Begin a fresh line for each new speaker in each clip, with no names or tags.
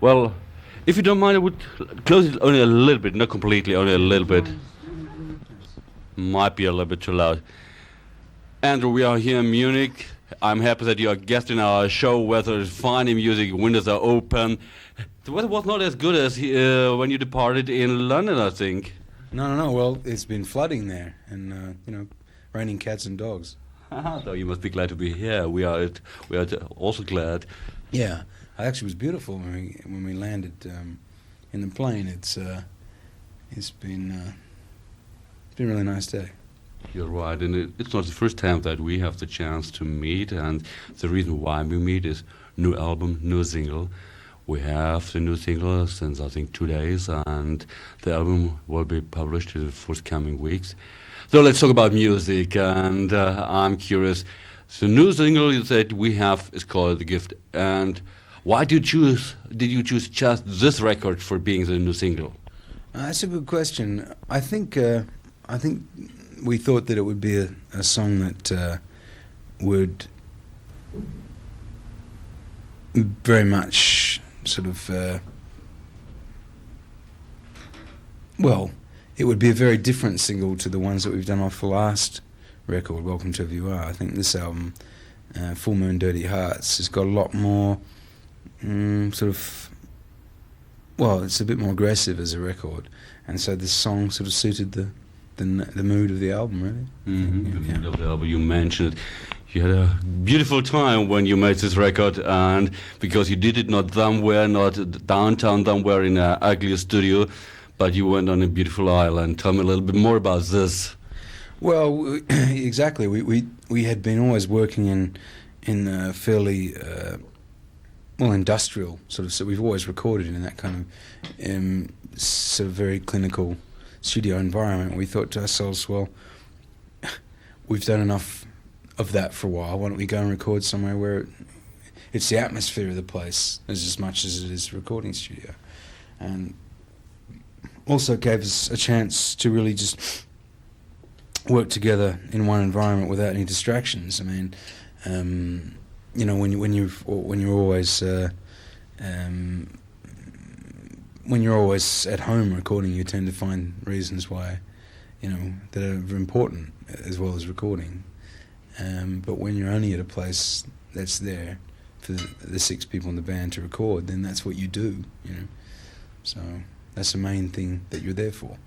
Well, if you don't mind, I would close it only a little bit, not completely, only a little bit. Might be a little bit too loud. Andrew, we are here in Munich. I'm happy that you are a guest in our show. Weather is fine in music, windows are open. The weather was not as good as when you departed in London, I think.
No. Well, it's been flooding there, and raining cats and dogs.
So you must be glad to be here. We are also glad.
Yeah, it actually was beautiful when we landed in the plane. It's been a really nice day.
You're right, and it's not the first time that we have the chance to meet, and the reason why we meet is new album, new single. We have the new single since I think 2 days, and the album will be published in the forthcoming weeks. So let's talk about music, and I'm curious. The new single that we have is called The Gift, and why did you choose just this record for being the new single?
That's a good question. I think we thought that it would be a song that would very much sort of it would be a very different single to the ones that we've done off the last record, Welcome to Who You Are. I think this album, Full Moon Dirty Hearts, has got a lot more it's a bit more aggressive as a record, and so this song sort of suited the mood of the album, really.
The mood of the album, you mentioned it. You had a beautiful time when you made this record, and because you did it not somewhere, not downtown somewhere in an ugly studio, but you went on a beautiful island. Tell me a little bit more about this.
Well, exactly. We had been always working in a fairly industrial sort of. So we've always recorded in that kind of sort of very clinical studio environment. We thought to ourselves, well, we've done enough of that for a while. Why don't we go and record somewhere where it's the atmosphere of the place as much as it is a recording studio, and also gave us a chance to really just work together in one environment without any distractions. I mean, when you're always at home recording, you tend to find reasons why, that are important as well as recording. But when you're only at a place that's there for the 6 people in the band to record, then that's what you do, So that's the main thing that you're there for.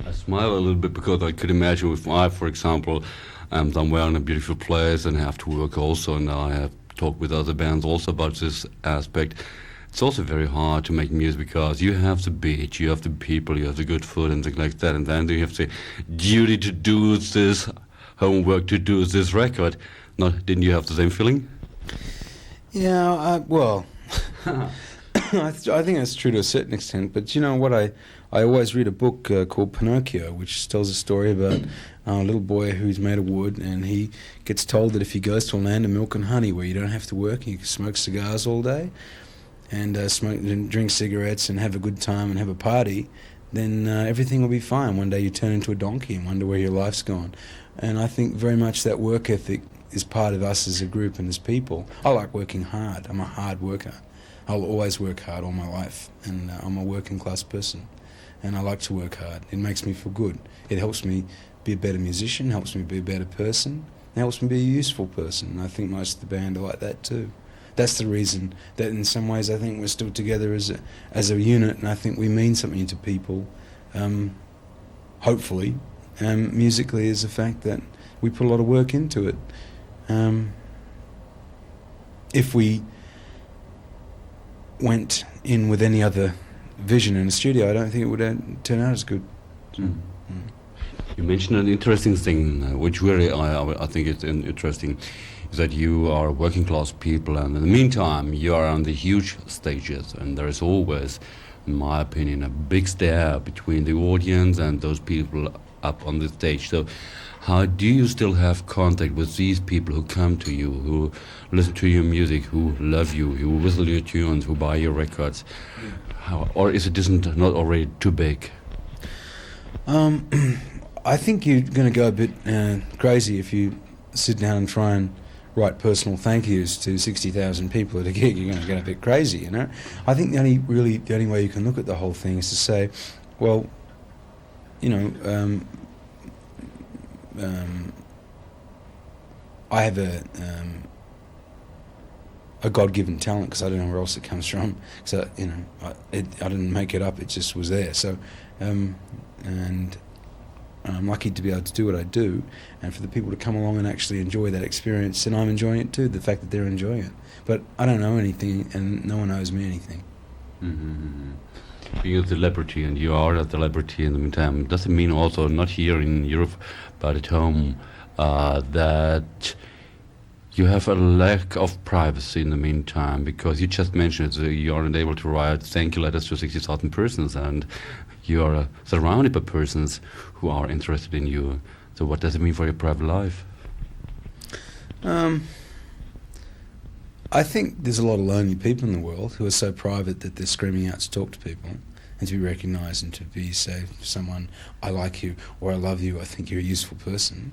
I smile a little bit because I could imagine if I, for example, am somewhere in a beautiful place and have to work also, and I have talked with other bands also about this aspect. It's also very hard to make music because you have the beach, you have the people, you have the good food and things like that, and then you have the duty to do this homework, to do this record. Didn't you have the same feeling?
Yeah, I think that's true to a certain extent, but you know what, I always read a book called Pinocchio, which tells a story about a little boy who's made of wood, and he gets told that if he goes to a land of milk and honey where you don't have to work, you can smoke cigars all day, and smoke and drink cigarettes and have a good time and have a party, then everything will be fine. One day you turn into a donkey and wonder where your life's gone. And I think very much that work ethic is part of us as a group and as people. I like working hard. I'm a hard worker. I'll always work hard all my life, and I'm a working class person, and I like to work hard. It makes me feel good. It helps me be a better musician, helps me be a better person, it helps me be a useful person, and I think most of the band are like that too. That's the reason that in some ways I think we're still together as a unit, and I think we mean something to people, hopefully. Musically is the fact that we put a lot of work into it. If we went in with any other vision in a studio, I don't think it would turn out as good.
You mentioned an interesting thing, which really I think it's interesting, is that you are working class people, and in the meantime you are on the huge stages, and there is always, in my opinion, a big stare between the audience and those people up on the stage. So how do you still have contact with these people who come to you, who listen to your music, who love you, who whistle your tunes, who buy your records? Or is it not already too big?
I think you're going to go a bit crazy if you sit down and try and write personal thank yous to 60,000 people at a gig, you're going to get a bit crazy, you know. I think the only way you can look at the whole thing is to say, well, you know, I have a God-given talent, because I don't know where else it comes from. So you know, I didn't make it up; it just was there. So, and I'm lucky to be able to do what I do, and for the people to come along and actually enjoy that experience, and I'm enjoying it too. The fact that they're enjoying it, but I don't know anything, and no one owes me anything.
Being a celebrity, and you are a celebrity in the meantime, does it mean also, not here in Europe, but at home, that you have a lack of privacy in the meantime? Because you just mentioned it, you aren't able to write thank you letters to 60,000 persons, and you are surrounded by persons who are interested in you. So what does it mean for your private life?
I think there's a lot of lonely people in the world who are so private that they're screaming out to talk to people and to be recognised and to be, say, someone, I like you, or I love you, I think you're a useful person.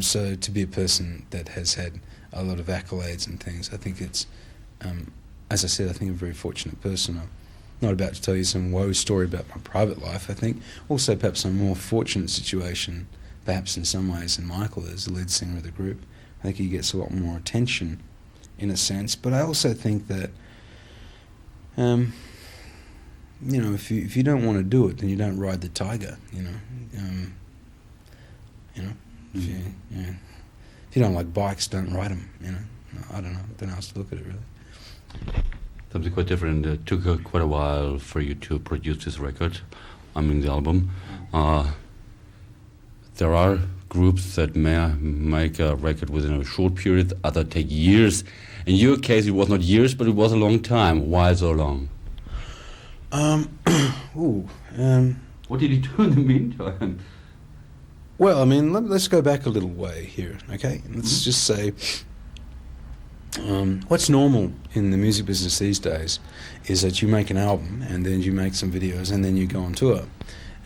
So to be a person that has had a lot of accolades and things, I think it's, as I said, I think I'm a very fortunate person. I'm not about to tell you some woe story about my private life. I think also perhaps I'm a more fortunate situation, perhaps in some ways, than Michael is, the lead singer of the group. I think he gets a lot more attention in a sense, but I also think that, you know, if you don't want to do it, then you don't ride the tiger. You know, if you don't like bikes, don't ride them. You know, I don't know how else to look at it really.
Something quite different. It took quite a while for you to produce this record. I mean, the album. There are groups that may make a record within a short period, others take years. In your case, it was not years, but it was a long time. Why so long? What did you do in the meantime?
Well, I mean, let's go back a little way here, okay? Let's just say, what's normal in the music business these days is that you make an album, and then you make some videos, and then you go on tour.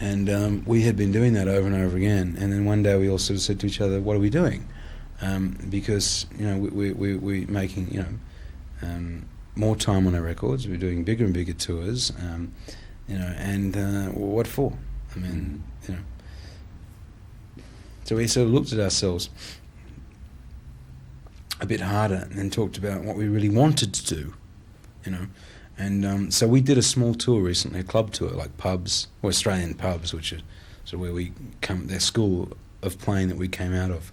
And we had been doing that over and over again, and then one day we all sort of said to each other, what are we doing? Because, you know, we're making, you know, more time on our records, we're doing bigger and bigger tours, you know, and what for? I mean, you know. So we sort of looked at ourselves a bit harder and talked about what we really wanted to do, you know. And so we did a small tour recently, a club tour, like pubs, or Australian pubs, which are sort of where we come, their school of playing that we came out of.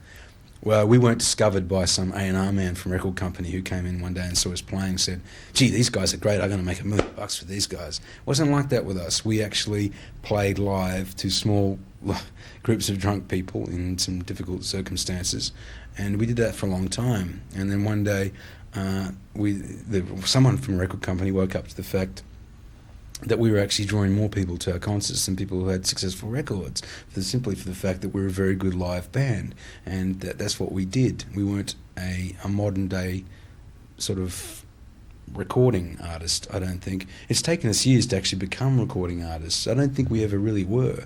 Well, we weren't discovered by some A&R man from a record company who came in one day and saw us playing and said, gee, these guys are great, I'm going to make $1 million for these guys. It wasn't like that with us. We actually played live to small groups of drunk people in some difficult circumstances, and we did that for a long time. And then one day, someone from a record company woke up to the fact that we were actually drawing more people to our concerts than people who had successful records, simply for the fact that we were a very good live band, and that's what we did. We weren't a modern day sort of recording artist, I don't think. It's taken us years to actually become recording artists. I don't think we ever really were.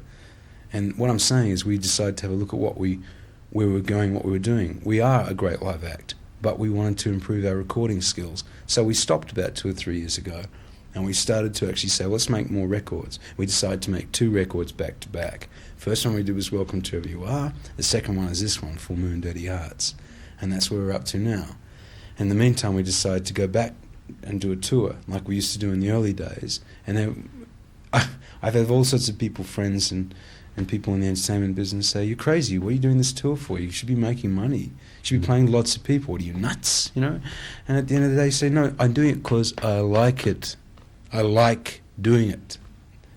And what I'm saying is we decided to have a look at where we were going, what we were doing. We are a great live act, but we wanted to improve our recording skills. So we stopped about 2 or 3 years ago, and we started to actually say, let's make more records. We decided to make 2 records back to back. First one we did was Welcome to Wherever You Are. The second one is this one, Full Moon, Dirty Hearts. And that's where we're up to now. In the meantime, we decided to go back and do a tour like we used to do in the early days. And then I've had all sorts of people, friends and people in the entertainment business say, you're crazy, what are you doing this tour for? You should be making money. You should be playing lots of people. What are you, nuts? You know? And at the end of the day, you say, no, I'm doing it because I like it. I like doing it.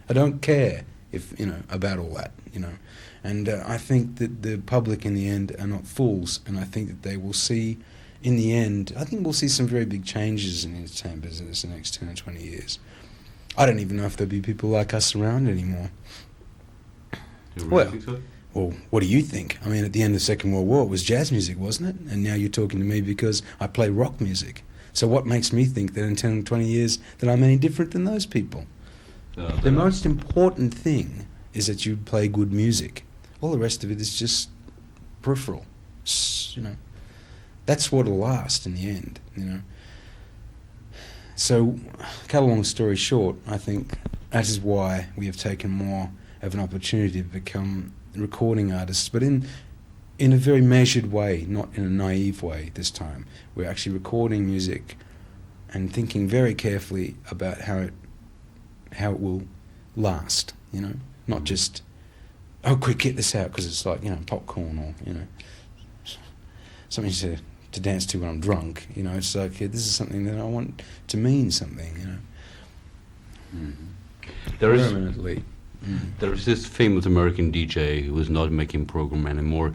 I don't care if, you know, about all that, you know. And I think that the public in the end are not fools, and I think that they will see, in the end, I think we'll see some very big changes in the entertainment business in the next 10 or 20 years. I don't even know if there'll be people like us around anymore.
You really think so?
Well, what do you think? I mean, at the end of the Second World War, it was jazz music, wasn't it? And now you're talking to me because I play rock music. So what makes me think that in 10 or 20 years that I'm any different than those people? The most important thing is that you play good music. All the rest of it is just peripheral, you know. that's what'll last in the end, you know. So, cut a long story short, I think that is why we have taken more of an opportunity to become recording artists, but in a very measured way, not in a naive way this time. We're actually recording music and thinking very carefully about how it will last, you know, not just, oh, quick, get this out, because it's like, you know, popcorn or, you know, something to dance to when I'm drunk, you know. It's like, this is something that I want to mean something, you know.
Permanently. There is this famous American DJ who is not making program anymore.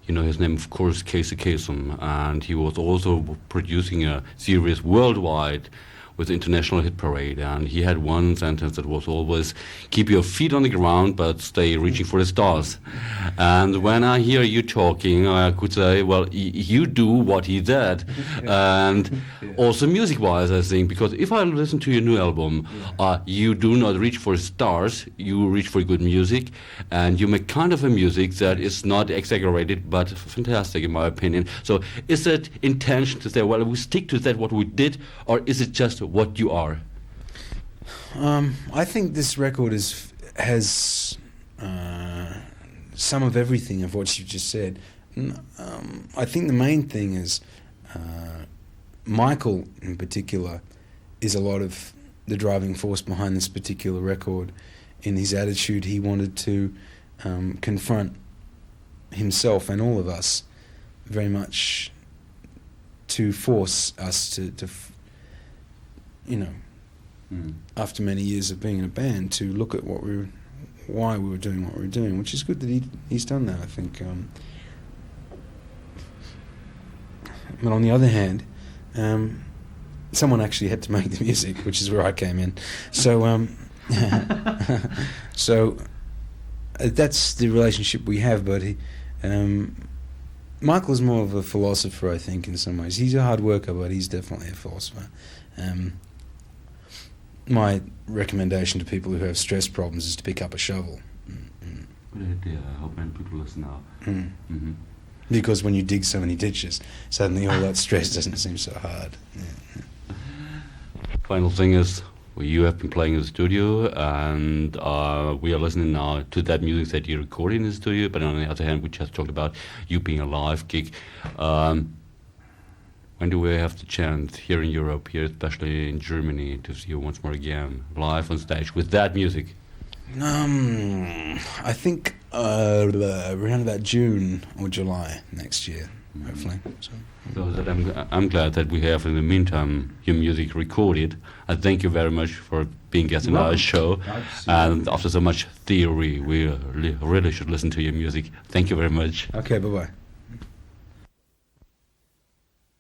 You know his name, of course, Casey Kasem, and he was also producing a series worldwide with International Hit Parade, and he had one sentence that was always, keep your feet on the ground, but stay reaching for the stars. And when I hear you talking, I could say, well, you do what he did. And also music-wise, I think, because if I listen to your new album, you do not reach for stars, you reach for good music, and you make kind of a music that is not exaggerated, but fantastic, in my opinion. So is it intention to say, well, we stick to that, what we did, or is it just what you are?
I think this record has some of everything of what you just said. I think the main thing is Michael in particular is a lot of the driving force behind this particular record. In his attitude, he wanted to confront himself and all of us very much to force us to you know, after many years of being in a band, to look at why we were doing what we were doing, which is good that he's done that, I think. But on the other hand, someone actually had to make the music, which is where I came in. So, so that's the relationship we have. But Michael is more of a philosopher, I think, in some ways. He's a hard worker, but he's definitely a philosopher. My recommendation to people who have stress problems is to pick up a shovel.
Good idea. I hope many people listen now.
Because when you dig so many ditches, suddenly all that stress doesn't seem so hard.
Final thing is, you have been playing in the studio, and we are listening now to that music that you recorded in the studio, but on the other hand, we just talked about you being a live gig. When do we have the chance here in Europe, here especially in Germany, to see you once more again, live on stage with that music?
I think around about June or July next year, hopefully.
So that I'm glad that we have, in the meantime, your music recorded. I thank you very much for being guest on our show. And after so much theory, we really should listen to your music. Thank you very much.
Okay, bye-bye.